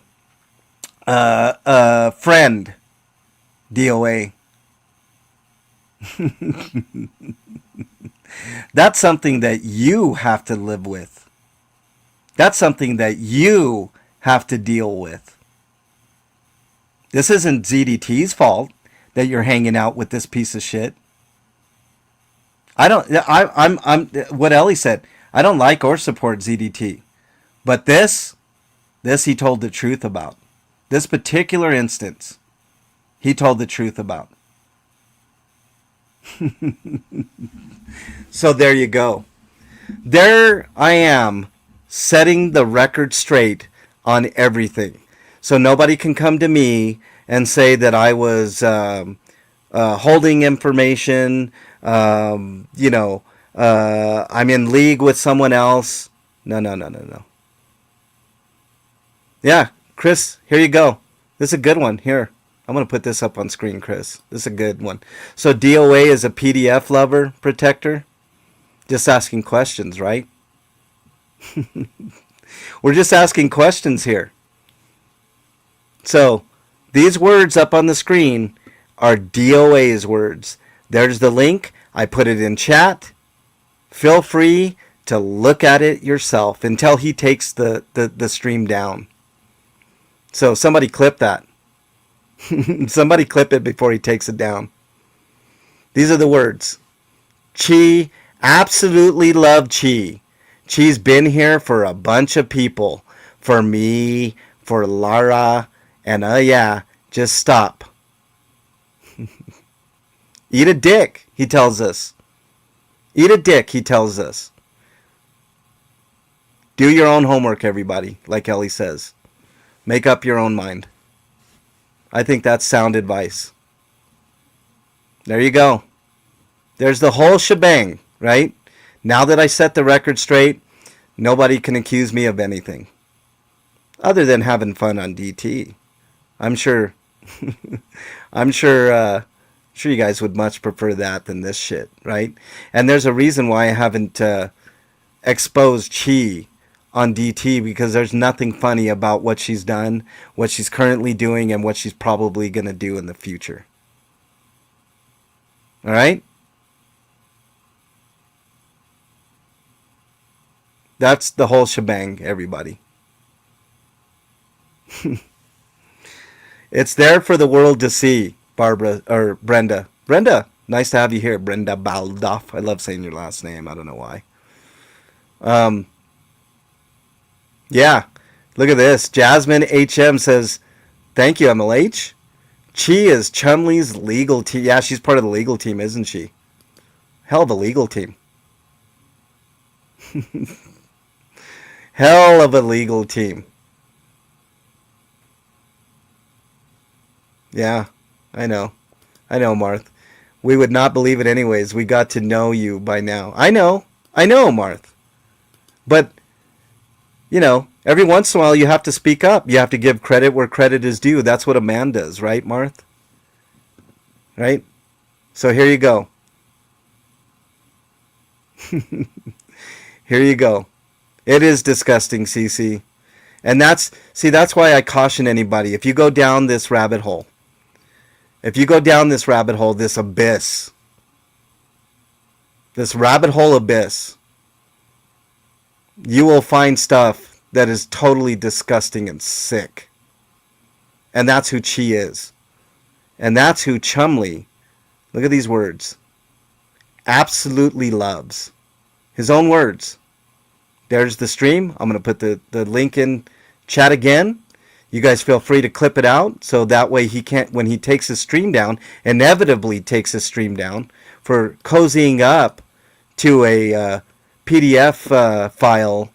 DOA. That's something that you have to live with. That's something that you have to deal with. This isn't ZDT's fault that you're hanging out with this piece of shit. I'm what Ellie said. I don't like or support ZDT. But this he told the truth about. This particular instance, he told the truth about. So there you go. There I am, setting the record straight on everything. So nobody can come to me and say that I was holding information, I'm in league with someone else. No. Yeah, Chris, here you go. This is a good one. Here, I'm going to put this up on screen, Chris. This is a good one. So DOA is a PDF lover protector? Just asking questions, right? We're just asking questions here. So these words up on the screen are DOA's words. There's the link. I put it in chat. Feel free to look at it yourself until he takes the stream down. So somebody clip that. Somebody clip it before he takes it down. These are the words. Chee, absolutely love Chee. Chee's been here for a bunch of people. For me, for Lara, and yeah, just stop. Eat a dick, he tells us. Eat a dick, he tells us. Do your own homework, everybody, like Ellie says. Make up your own mind. I think that's sound advice. There you go. There's the whole shebang, right? Now that I set the record straight, nobody can accuse me of anything. Other than having fun on DT. I'm sure sure you guys would much prefer that than this shit, right? And there's a reason why I haven't exposed Chee on DT, because there's nothing funny about what she's done, what she's currently doing, and what she's probably going to do in the future. All right? That's the whole shebang, everybody. It's there for the world to see, Barbara, or Brenda. Brenda, nice to have you here, Brenda Baldoff. I love saying your last name. I don't know why. Yeah, look at this. Jasmine HM says, thank you, MLH. Chee is Chumley's legal team. Yeah, she's part of the legal team, isn't she? Hell of a legal team. Hell of a legal team. Yeah, I know, Marth. We would not believe it anyways. We got to know you by now. I know, Marth. But, every once in a while you have to speak up. You have to give credit where credit is due. That's what a man does, right, Marth? Right? So here you go. Here you go. It is disgusting, CC. And that's why I caution anybody. If you go down this rabbit hole, this abyss, this rabbit hole abyss, you will find stuff that is totally disgusting and sick. And that's who Chee is. And that's who Chumley, look at these words, absolutely loves. His own words. There's the stream. I'm going to put the link in chat again. You guys feel free to clip it out, so that way he can't, when he takes his stream down, inevitably takes his stream down for cozying up to a PDF file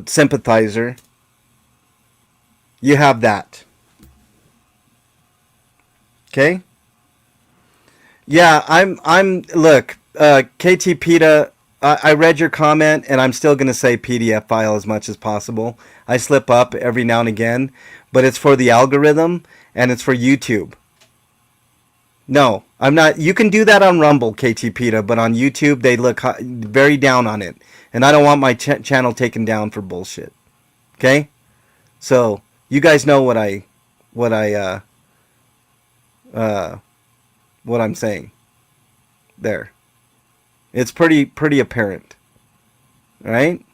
sympathizer. You have that. Okay? Yeah, I'm look, KT PETA, I read your comment, and I'm still going to say PDF file as much as possible. I slip up every now and again, but it's for the algorithm, and it's for YouTube. No, I'm not. You can do that on Rumble, KT PETA, but on YouTube, they look very down on it. And I don't want my channel taken down for bullshit. Okay? So, you guys know what I'm saying. There. It's pretty apparent. Right?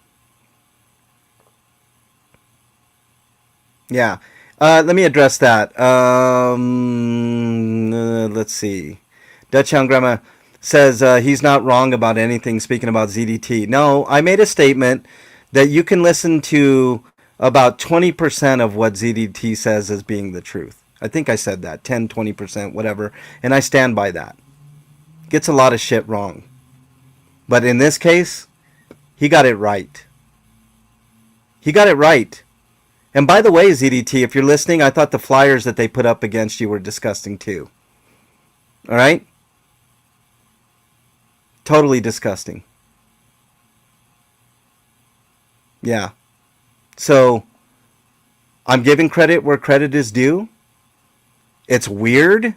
Yeah. Let me address that. Let's see. Dutchhound Grandma. says he's not wrong about anything speaking about ZDT. No, I made a statement that you can listen to about 20% of what ZDT says as being the truth. I think I said that, 10, 20%, whatever, and I stand by that. Gets a lot of shit wrong. But in this case, he got it right. He got it right. And by the way, ZDT, if you're listening, I thought the flyers that they put up against you were disgusting too. All right? Totally disgusting. Yeah. So, I'm giving credit where credit is due. It's weird.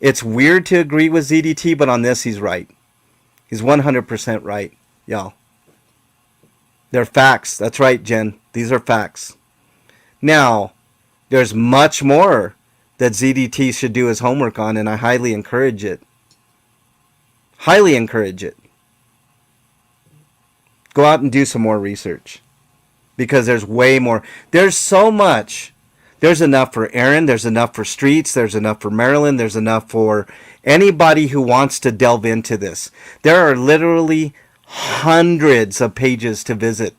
It's weird to agree with ZDT, but on this, he's right. He's 100% right, y'all. They're facts. That's right, Jen. These are facts. Now, there's much more that ZDT should do his homework on, and I highly encourage it. Highly encourage it. Go out and do some more research. Because there's way more. There's so much. There's enough for Aaron. There's enough for Streets. There's enough for Maryland. There's enough for anybody who wants to delve into this. There are literally hundreds of pages to visit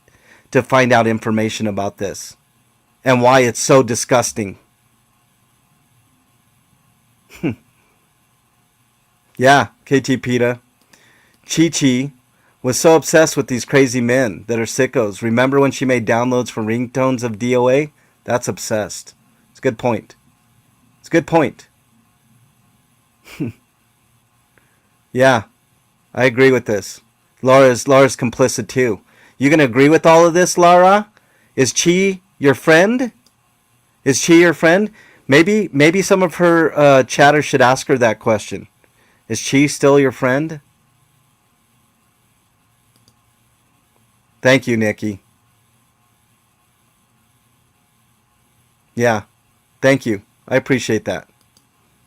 to find out information about this. And why it's so disgusting. Yeah, KT PETA. Chi-Chi was so obsessed with these crazy men that are sickos. Remember when she made downloads for ringtones of DOA? That's obsessed. It's a good point. It's a good point. Yeah, I agree with this. Laura's complicit too. You gonna agree with all of this, Laura? Is Chi your friend? Is Chi your friend? Maybe some of her chatter should ask her that question. Is Chi still your friend? Thank you, Nikki. Yeah, thank you. I appreciate that.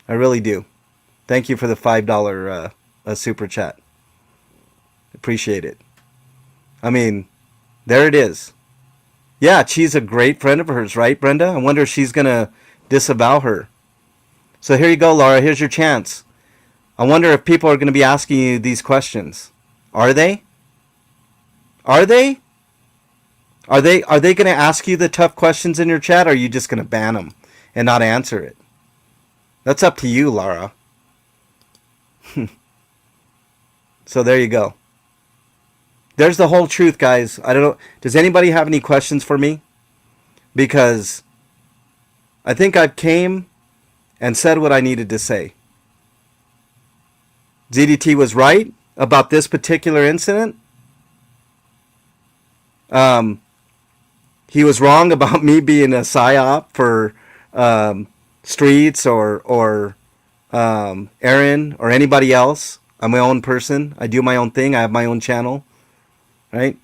I really do. Thank you for the $5 super chat. Appreciate it. I mean, there it is. Yeah, she's a great friend of hers, right, Brenda? I wonder if she's going to disavow her. So here you go, Laura. Here's your chance. I wonder if people are going to be asking you these questions. Are they? Are they? Are they going to ask you the tough questions in your chat, or are you just going to ban them and not answer it? That's up to you, Laura. So there you go. There's the whole truth, guys. I don't know. Does anybody have any questions for me? Because I think I've came and said what I needed to say. ZDT was right about this particular incident. He was wrong about me being a psyop for Streets or Aaron or anybody else. I'm my own person. I do my own thing. I have my own channel. Right?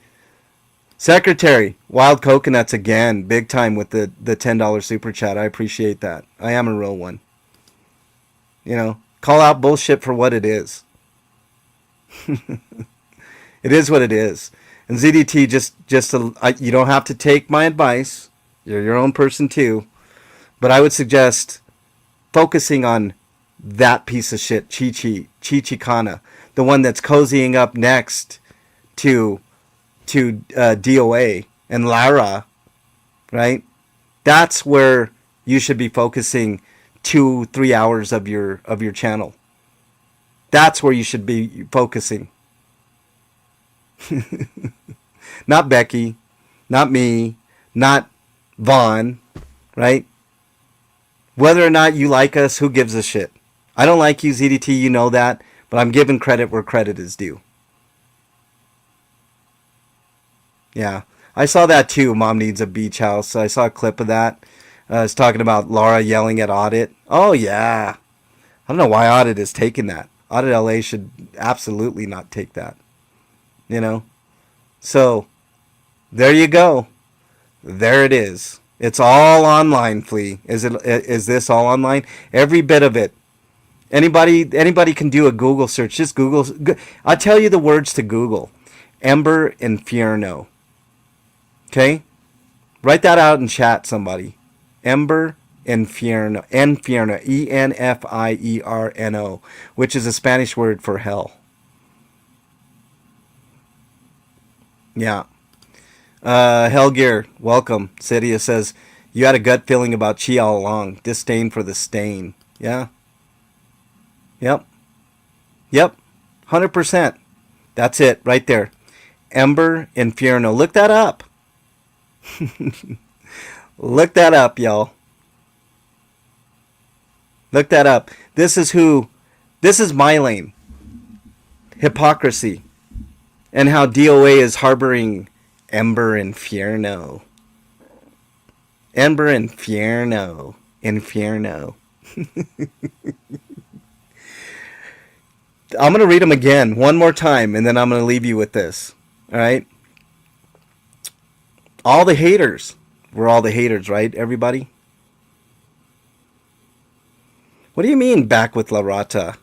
Secretary, Wild Coconuts again. Big time with the $10 super chat. I appreciate that. I am a real one. You know, call out bullshit for what it is. It is what it is. And ZDT, you don't have to take my advice. You're your own person too. But I would suggest focusing on that piece of shit, Chi-Chi Kana, the one that's cozying up next to DOA and Lara, right? That's where you should be focusing 2-3 hours of your channel. That's where you should be focusing. Not Becky, not me, not Vaughn, right? Whether or not you like us, who gives a shit? I don't like you, ZDT, you know that, but I'm giving credit where credit is due. Yeah, I saw that too. Mom needs a beach house. I saw a clip of that. It's talking about Laura yelling at Audit. Oh, yeah. I don't know why Audit is taking that. Audit LA should absolutely not take that. You know? So, there you go. There it is. It's all online, Flea. Is this all online? Every bit of it. Anybody can do a Google search. Just Google. I'll tell you the words to Google. Ember Inferno. Okay? Write that out in chat, somebody. Ember Infierno, Infierno, Enfierno, which is a Spanish word for hell. Yeah. Hellgear, welcome. Cydia says, you had a gut feeling about Chi all along. Disdain for the stain. Yeah. Yep. Yep. 100%. That's it right there. Ember Infierno. Look that up. Look that up, y'all. Look that up. This is my lane. Hypocrisy. And how DOA is harboring Ember Infierno. Ember Infierno. Infierno. I'm going to read them again one more time, and then I'm going to leave you with this. All right? All the haters. We're all the haters, right, everybody? What do you mean back with La Rata?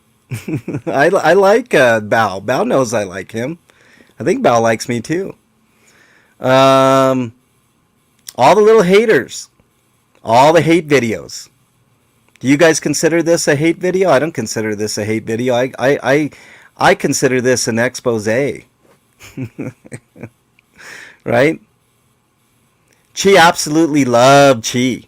I like Bao. Bao knows I like him. I think Bao likes me too. All the little haters. All the hate videos. Do you guys consider this a hate video? I don't consider this a hate video. I consider this an expose. Right? Chi absolutely loved Chi.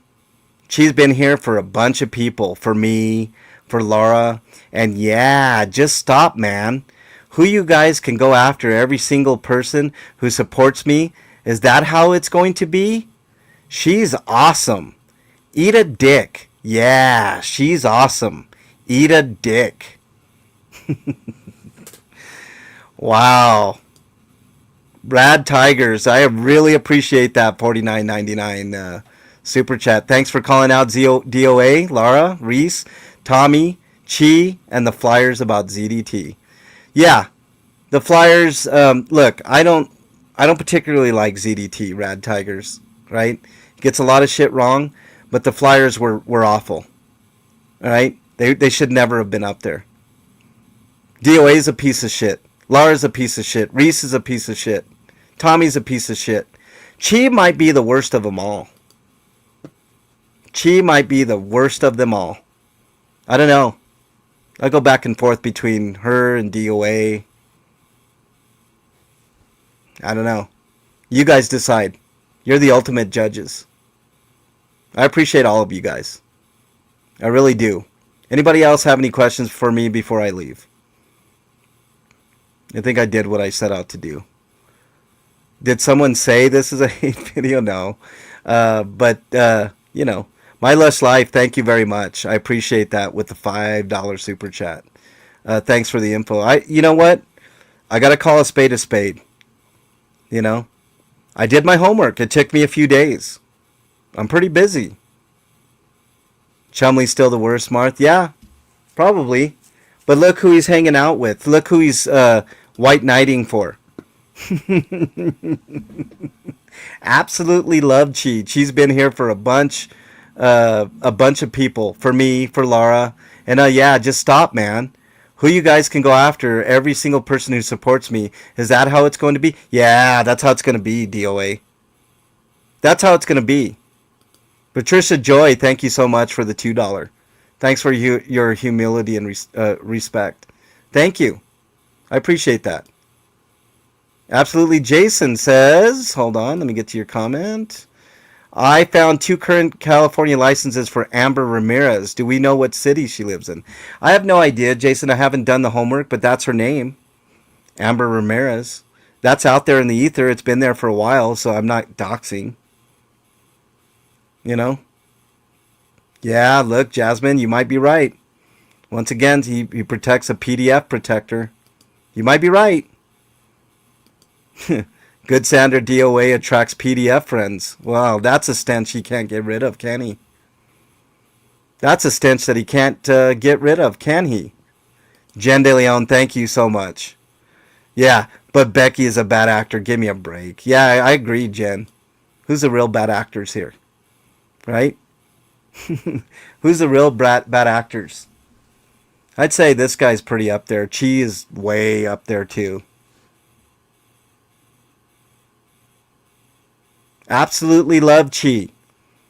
Chi's been here for a bunch of people. For me, for Laura. And yeah, just stop, man. Who you guys can go after every single person who supports me? Is that how it's going to be? She's awesome. Eat a dick. Yeah, she's awesome. Eat a dick. Wow. Rad Tigers. I really appreciate that $49.99 super chat. Thanks for calling out DOA, Lara, Reese, Tommy, Chi, and the Flyers about ZDT. Yeah, the Flyers. Look, I don't particularly like ZDT, Rad Tigers. Right? Gets a lot of shit wrong, but the Flyers were awful. All right, they should never have been up there. DOA is a piece of shit. Lara's a piece of shit. Reese is a piece of shit. Tommy's a piece of shit. Chi might be the worst of them all. Chi might be the worst of them all. I don't know. I go back and forth between her and DOA. I don't know. You guys decide. You're the ultimate judges. I appreciate all of you guys. I really do. Anybody else have any questions for me before I leave? I think I did what I set out to do. Did someone say this is a hate video? No. But you know, My Lush Life, thank you very much. I appreciate that with the $5 super chat. Thanks for the info. You know what? I got to call a spade a spade. You know? I did my homework. It took me a few days. I'm pretty busy. Chumley's still the worst, Marth? Yeah, probably. But look who he's hanging out with. Look who he's white knighting for. Absolutely love Chi. Chi's been here for a bunch of people. For me, for Laura. And yeah, just stop, man. Who you guys can go after, every single person who supports me. Is that how it's going to be? Yeah, that's how it's going to be, DOA. That's how it's going to be. Patricia Joy, thank you so much for the $2. Thanks for your humility and respect. Thank you. I appreciate that. Absolutely. Jason says, hold on, let me get to your comment. I found 2 current California licenses for Amber Ramirez. Do we know what city she lives in? I have no idea, Jason. I haven't done the homework, but that's her name. Amber Ramirez. That's out there in the ether. It's been there for a while, so I'm not doxing. You know? Yeah, look, Jasmine, you might be right. Once again, he protects a PDF protector. You might be right. Good Sander DOA attracts PDF friends. Wow, that's a stench he can't get rid of, can he? That's a stench that he can't get rid of, can he? Jen De Leon, thank you so much. Yeah, but Becky is a bad actor. Give me a break. Yeah, I agree, Jen. Who's the real bad actors here? Right? Who's the real bad actors? I'd say this guy's pretty up there. Chi is way up there too. Absolutely love Chi.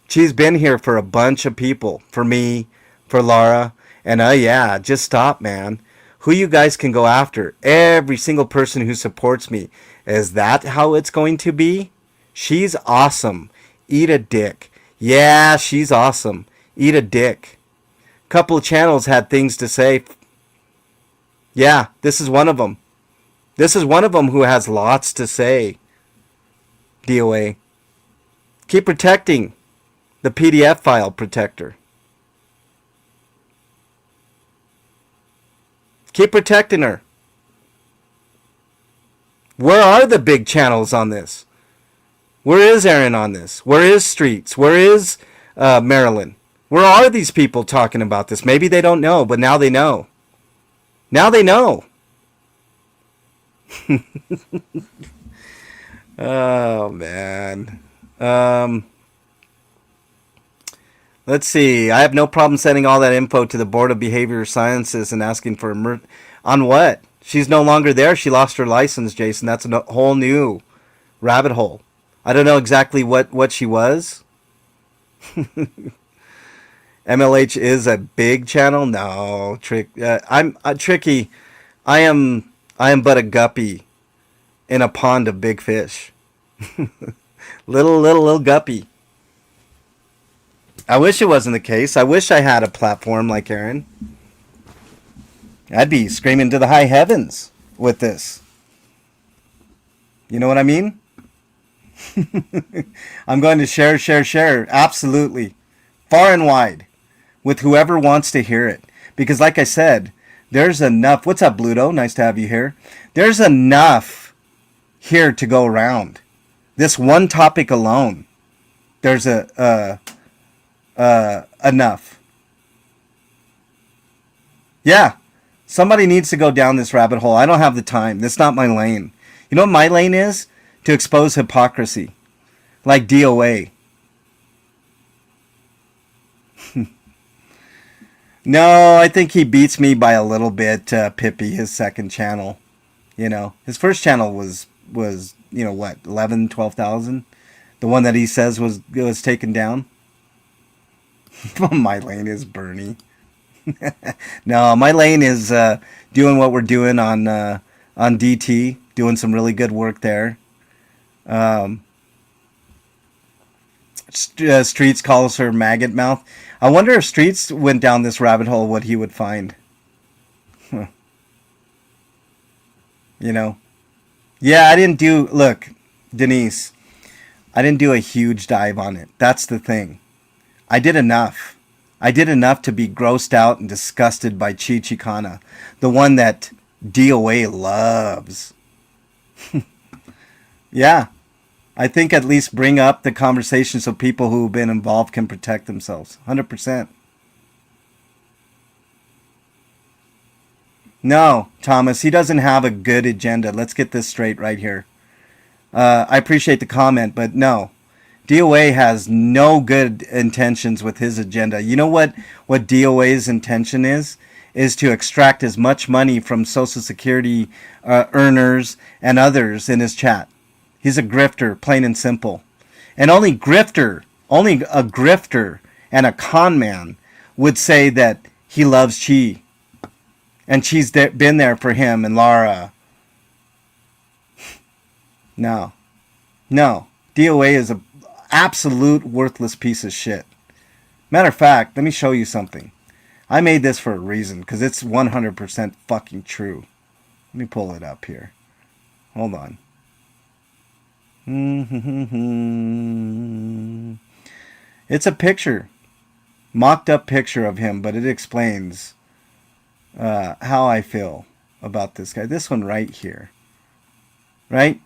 Chee's been here for a bunch of people, for me, for Laura, and yeah, just stop, man. Who you guys can go after? Every single person who supports me. Is that how it's going to be? She's awesome. Eat a dick. Yeah, she's awesome. Eat a dick. Couple of channels had things to say. Yeah, this is one of them. This is one of them who has lots to say. DOA. Keep protecting the PDF file protector. Keep protecting her. Where are the big channels on this? Where is Aaron on this? Where is Streets? Where is Marilyn? Where are these people talking about this? Maybe they don't know, but now they know. Now they know. Oh, man. Let's see. I have no problem sending all that info to the Board of Behavioral Sciences and asking for on what? She's no longer there. She lost her license, Jason. That's a whole new rabbit hole. I don't know exactly what she was. MLH is a big channel. No, I'm tricky. I am but a guppy in a pond of big fish. little guppy. I wish it wasn't the case. I wish I had a platform like Aaron. I'd be screaming to the high heavens with this. You know what I mean? I'm going to share. Absolutely. Far and wide. With whoever wants to hear it. Because like I said, there's enough. What's up, Bluto? Nice to have you here. There's enough here to go around. This one topic alone. There's enough. Yeah. Somebody needs to go down this rabbit hole. I don't have the time. That's not my lane. You know what my lane is? To expose hypocrisy. Like DOA. No, I think he beats me by a little bit, Pippi, his second channel. You know, his first channel was you know, what, 11, 12,000? The one that he says was taken down? My lane is Bernie. No, my lane is doing what we're doing on DT, doing some really good work there. Streets calls her maggot mouth. I wonder if Streets went down this rabbit hole, what he would find. Huh. You know? Yeah, I didn't do... Look, Denise, I didn't do a huge dive on it. That's the thing. I did enough. I did enough to be grossed out and disgusted by Chi-Chi Kana, the one that DOA loves. Yeah. I think at least bring up the conversation so people who've been involved can protect themselves. 100%. No, Thomas, he doesn't have a good agenda. Let's get this straight right here. I appreciate the comment, but no. DOA has no good intentions with his agenda. You know what DOA's intention is? Is to extract as much money from Social Security earners and others in his chat. He's a grifter, plain and simple. And only a grifter and a con man would say that he loves Chi. And Chi's been there for him and Lara. No. DOA is an absolute worthless piece of shit. Matter of fact, let me show you something. I made this for a reason, because it's 100% fucking true. Let me pull it up here. Hold on. It's a picture. Mocked up picture of him, but it explains how I feel about this guy. This one right here. Right?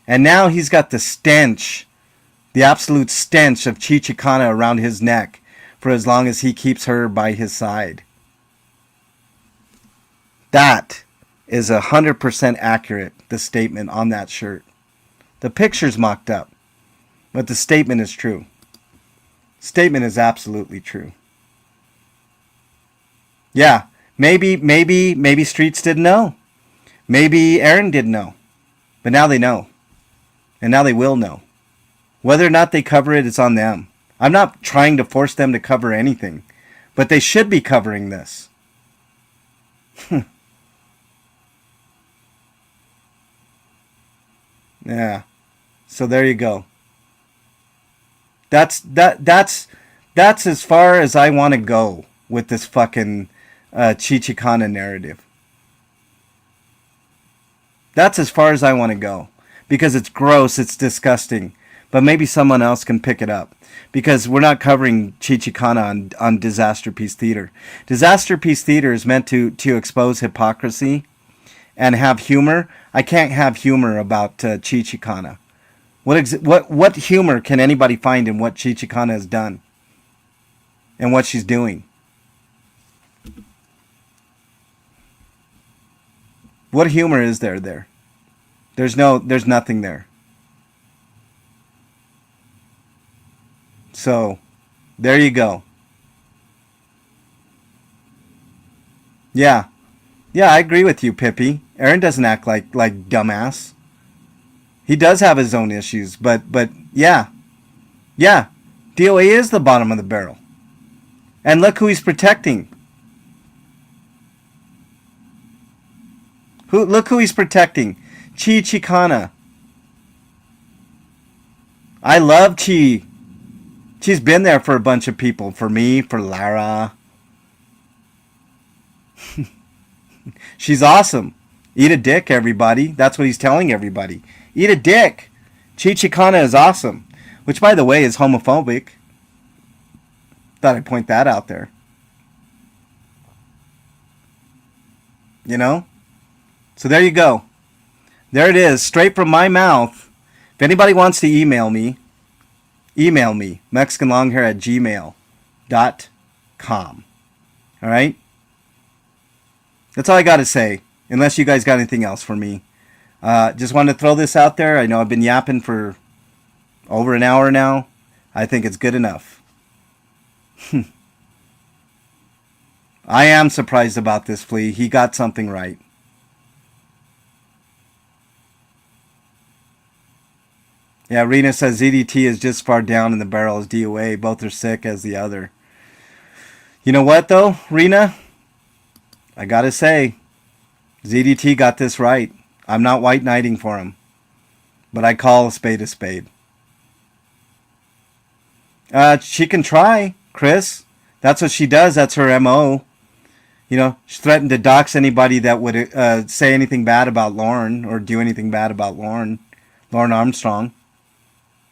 And now he's got the stench, the absolute stench of Chi-Chi Kana around his neck for as long as he keeps her by his side. That is 100% accurate, the statement on that shirt. The picture's mocked up, but the statement is true. Statement is absolutely true. Yeah, maybe Streets didn't know. Maybe Aaron didn't know. But now they know. And now they will know. Whether or not they cover it, it's on them. I'm not trying to force them to cover anything, but they should be covering this. Yeah. So there you go. That's as far as I want to go with this fucking Chi-Chi Kana narrative. That's as far as I want to go. Because it's gross, it's disgusting. But maybe someone else can pick it up. Because we're not covering Chi-Chi Kana on Disaster Piece Theater. Disaster Piece Theater is meant to expose hypocrisy and have humor. I can't have humor about Chi-Chi Kana. What humor can anybody find in what Chi-Chi Kana has done? And what she's doing? What humor is there? There's nothing there. So, there you go. Yeah. Yeah, I agree with you, Pippi. Aaron doesn't act like dumbass. He does have his own issues, but yeah. Yeah. DOA is the bottom of the barrel. And look who he's protecting. Look who he's protecting. Chi-Chi Kana. I love Chi. She's been there for a bunch of people. For me, for Lara. She's awesome. Eat a dick, everybody. That's what he's telling everybody. Eat a dick. Chi-Chi Kana is awesome. Which, by the way, is homophobic. Thought I'd point that out there. You know? So there you go. There it is. Straight from my mouth. If anybody wants to email me, mexicanlonghair@gmail.com. All right? That's all I got to say. Unless you guys got anything else for me. Just wanted to throw this out there. I know I've been yapping for over an hour now. I think it's good enough. I am surprised about this, Flea. He got something right. Yeah, Rena says ZDT is just far down in the barrel as DOA. Both are sick as the other. You know what, though, Rena? I gotta say, ZDT got this right. I'm not white knighting for him. But I call a spade a spade. She can try, Chris. That's what she does. That's her MO. You know, she threatened to dox anybody that would say anything bad about Lauren or do anything bad about Lauren Armstrong.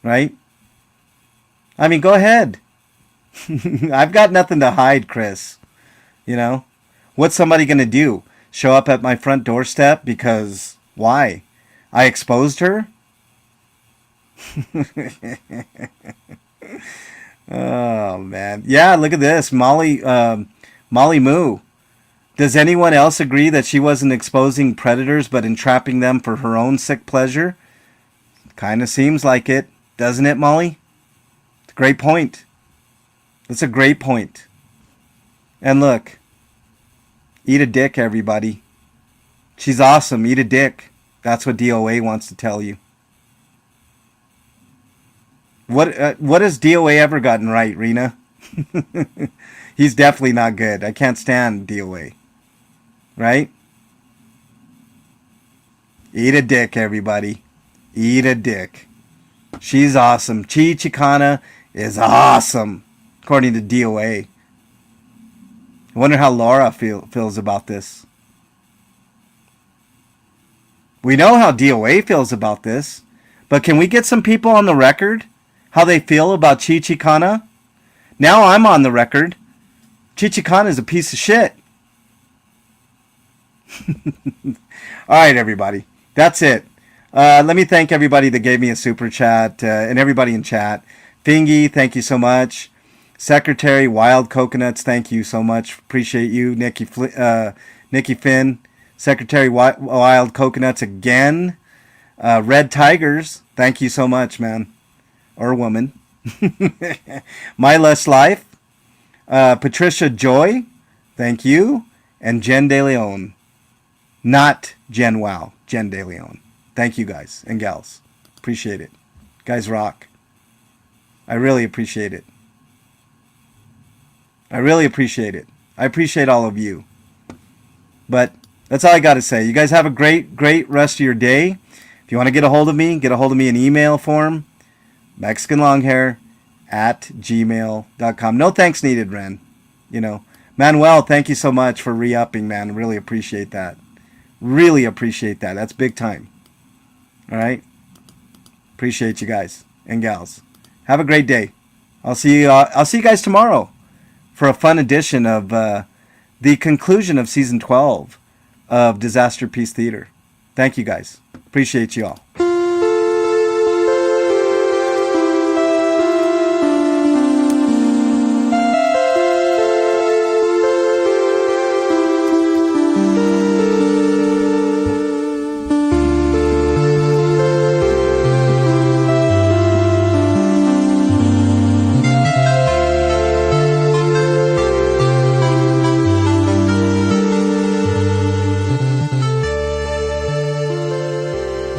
Right? I mean, go ahead. I've got nothing to hide, Chris. You know? What's somebody going to do? Show up at my front doorstep because why? I exposed her? Oh, man. Yeah, look at this. Molly Moo. Does anyone else agree that she wasn't exposing predators but entrapping them for her own sick pleasure? Kind of seems like it. Doesn't it, Molly? It's a great point. It's a great point. And look. Eat a dick, everybody. She's awesome. Eat a dick. That's what DOA wants to tell you. What has DOA ever gotten right, Rena? He's definitely not good. I can't stand DOA. Right? Eat a dick, everybody. Eat a dick. She's awesome. Chi-Chi Kana is awesome, according to DOA. I wonder how Laura feels about this. We know how DOA feels about this, but can we get some people on the record how they feel about Chi-Chi Kana? Now I'm on the record. Chi-Chi Kana is a piece of shit. All right, everybody. That's it. Let me thank everybody that gave me a super chat and everybody in chat. Fingy, thank you so much. Secretary Wild Coconuts, thank you so much. Appreciate you. Nikki Finn. Secretary Wild Coconuts again. Red Tigers, thank you so much, man. Or woman. My Less Life. Patricia Joy, thank you. And Jen De Leon. Not Jen Wow, Jen De Leon. Thank you guys and gals. Appreciate it. Guys rock. I really appreciate it. I really appreciate it. I appreciate all of you. But that's all I got to say. You guys have a great, great rest of your day. If you want to get a hold of me in email form, mexicanlonghair@gmail.com. No thanks needed, Ren. You know, Manuel, thank you so much for re-upping, man. Really appreciate that. Really appreciate that. That's big time. All right. Appreciate you guys and gals. Have a great day. I'll see you guys tomorrow for a fun edition of the conclusion of season 12 of Disaster Piece Theater. Thank you guys. Appreciate you all.